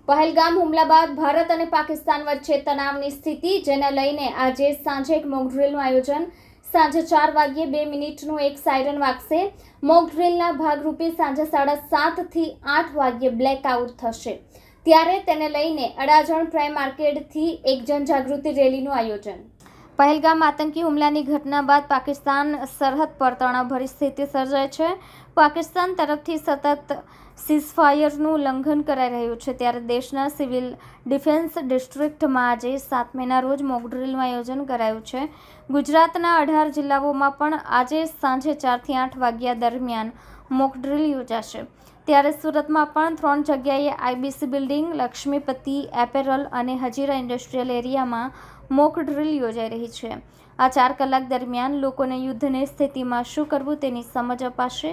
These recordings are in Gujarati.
પહેલગામ હુમલા બાદ ભારત અને પાકિસ્તાન વચ્ચે તણાવની સ્થિતિ, જેને લઈને આજે સાંજે એક મોક ડ્રીલનું આયોજન. સાંજે 4 વાગ્યે 2 મિનિટનું એક સાયરન વાગશે. મોક ડ્રીલના ભાગરૂપે સાંજે 7:30 થી 8 વાગ્યે બ્લેકઆઉટ થશે. ત્યારે તેને લઈને અડાજણ પ્રાઇમ આર્કેડથી એક જનજાગૃતિ રેલીનું આયોજન. પહેલગામ આતંકી હુમલાની ઘટના બાદ પાકિસ્તાન સરહદ પર તણાવભરી સ્થિતિ સર્જાઈ છે. પાકિસ્તાન તરફથી સતત સીઝફાયરનું ઉલ્લંઘન કરાઈ રહ્યું છે. ત્યારે દેશના સિવિલ ડિફેન્સ ડિસ્ટ્રિક્ટમાં આજે 7 મેના રોજ મોક ડ્રીલનું આયોજન કરાયું છે. ગુજરાતના 18 જિલ્લાઓમાં પણ આજે સાંજે 4 થી 8 વાગ્યા દરમિયાન મોક ડ્રીલ યોજાશે. ત્યારે સુરતમાં પણ 3 જગ્યાએ આઈબીસી બિલ્ડિંગ, લક્ષ્મીપતિ એપેરલ અને હજીરા ઇન્ડસ્ટ્રીયલ એરિયામાં મોક ડ્રીલ યોજાઈ રહી છે. આ 4 કલાક દરમિયાન લોકોને યુદ્ધની સ્થિતિમાં શું કરવું તેની સમજ અપાશે.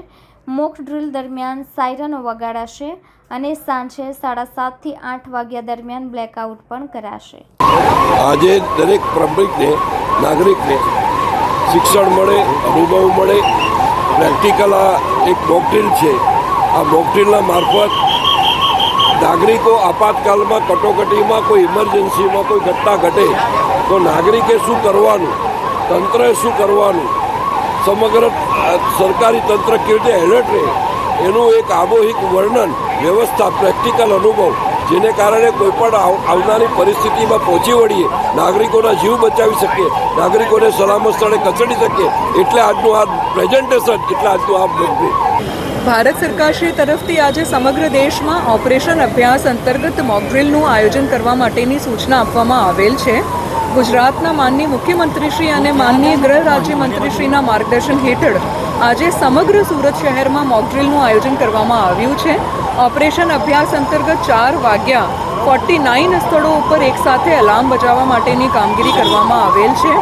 મોક ડ્રીલ દરમિયાન સાયરનો વગાડાશે અને સાંજે 7:30 થી 8 વાગ્યા દરમિયાન બ્લેકઆઉટ પણ કરાશે. આજે દરેક પબ્લિકને, નાગરિકને શિક્ષણ મળે, અનુભવ મળે. પ્રેક્ટિકલ આ એક મોક ડ્રીલ છે. આ મોક ડ્રીલના મારફત નાગરિકો આપાતકાલમાં, કટોકટીમાં, કોઈ ઇમરજન્સીમાં કોઈ ઘટના ઘટે તો નાગરિકે શું કરવાનું, તંત્રએ શું કરવાનું, સમગ્ર સરકારી તંત્ર કેવી રીતે એલર્ટ રહે એનું એક આબોહિક વર્ણન, વ્યવસ્થા, પ્રેક્ટિકલ અનુભવ, જેને કારણે કોઈપણ આવનારી પરિસ્થિતિમાં પહોંચી વળીએ, નાગરિકોના જીવ બચાવી શકીએ, નાગરિકોને સલામત સ્થળે ખસેડી શકીએ. એટલે આજનું આ પ્રેઝન્ટેશન, એટલે આજનું આ મોક. ભારત સરકારશ્રી તરફથી આજે સમગ્ર દેશમાં ઓપરેશન અભ્યાસ અંતર્ગત મોક ડ્રીલનું આયોજન કરવા માટેની સૂચના આપવામાં આવેલ છે. ગુજરાતના માનનીય મુખ્યમંત્રીશ્રી અને માનનીય ગૃહ રાજ્યમંત્રીશ્રીના માર્ગદર્શન હેઠળ આજે સમગ્ર સુરત શહેરમાં મોક ડ્રીલનું આયોજન કરવામાં આવ્યું છે. ઓપરેશન અભ્યાસ અંતર્ગત 4 વાગ્યા 49 સ્થળો ઉપર એકસાથે અલાર્મ બજાવવા માટેની કામગીરી કરવામાં આવેલ છે.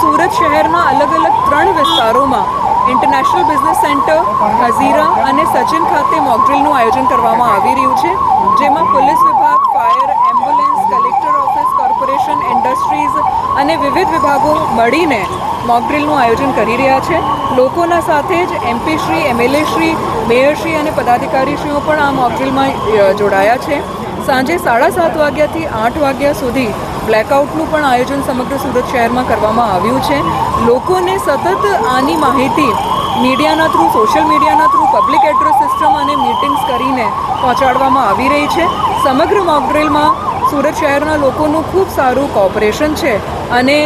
સુરત શહેરના અલગ અલગ 3 વિસ્તારોમાં ઇન્ટરનેશનલ બિઝનેસ સેન્ટર, હઝીરા અને સચિન ખાતે મોક ડ્રીલનું આયોજન કરવામાં આવી રહ્યું છે. જેમાં પોલીસ વિભાગ, fire, ambulance, collector office, corporation, industries અને વિવિધ વિભાગો મળીને મોક ડ્રીલનું આયોજન કરી રહ્યા છે. લોકોના સાથે જ એમપીશ્રી, એમએલએશ્રી, મેયરશ્રી અને પદાધિકારીશ્રીઓ પણ આ મોક ડ્રીલમાં જોડાયા છે. સાંજે 7:30 વાગ્યાથી 8 વાગ્યા સુધી બ્લેકઆઉટનું પણ આયોજન સમગ્ર સુરત શહેરમાં કરવામાં આવ્યું છે. લોકોને સતત આની માહિતી મીડિયાના થ્રુ, સોશિયલ મીડિયાના થ્રુ, પબ્લિક એડ્રેસ સિસ્ટમ અને મીટિંગ્સ કરીને પહોંચાડવામાં આવી રહી છે. સમગ્ર મોક ડ્રીલમાં સુરત શહેરના લોકોનું ખૂબ સારું કોઓપરેશન છે અને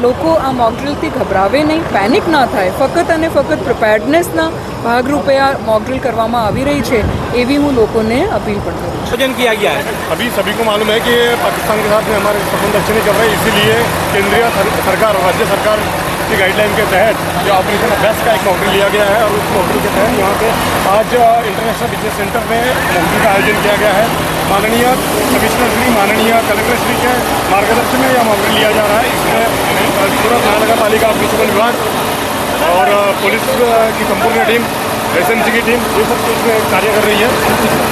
લોકો આ મોક ડ્રીલથી ગભરાવે નહીં, પેનિક ના થાય, ફક્ત અને ફક્ત પ્રિપેર્ડનેસના ભાગરૂપે આ મોક ડ્રીલ કરવામાં આવી રહી છે, એવી હું લોકોને अपील પણ करूँ. आयोजन किया गया है. अभी सभी को मालूम है कि पाकिस्तान के साथ में हमारे संबंध अच्छे नहीं चल रहे, इसीलिए केंद्रीय सरकार और राज्य सरकार की गाइडलाइन के तहत जो ऑपरेशन अभ्यास का एक मोक ड्रिल लिया गया है और उस मोक ड्रिल के तहत यहाँ पे आज इंटरनेशनल बिजनेस सेंटर में मोक ड्रिल का आयोजन किया गया है. माननीय कमिश्नर श्री, माननीय कलेक्टर श्री के मार्गदर्शन में यह मोक ड्रिल लिया जा रहा है. इसमें सूरत महानगर पालिका म्यूनसिपल विभाग और पुलिस की संपूर्ण टीम, एसएमसी की टीम, ये सब इसमें कार्य कर रही है.